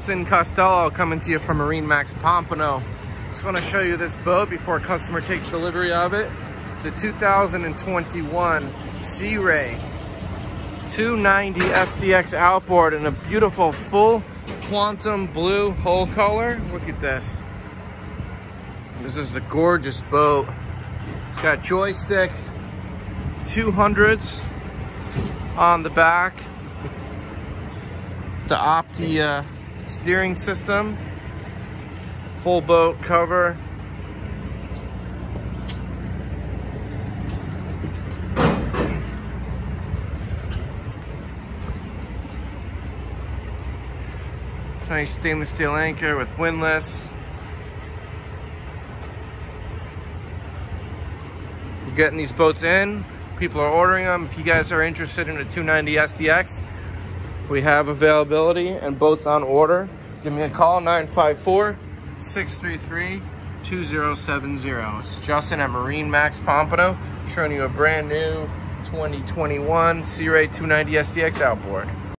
Justin Costello coming to you from MarineMax Pompano. Just want to show you this boat before a customer takes delivery of it. It's a 2021 Sea Ray 290 SDX outboard in a beautiful full quantum blue hull color. Look at this. This is a gorgeous boat. It's got joystick 200s on the back. The Opti steering system, full boat cover. Nice stainless steel anchor with windlass. We're getting these boats in. People are ordering them. If you guys are interested in a 290 SDX, we have availability and boats on order. Give me a call, 954-633-2070. It's Justin at MarineMax Pompano, showing you a brand new 2021 Sea Ray 290 SDX outboard.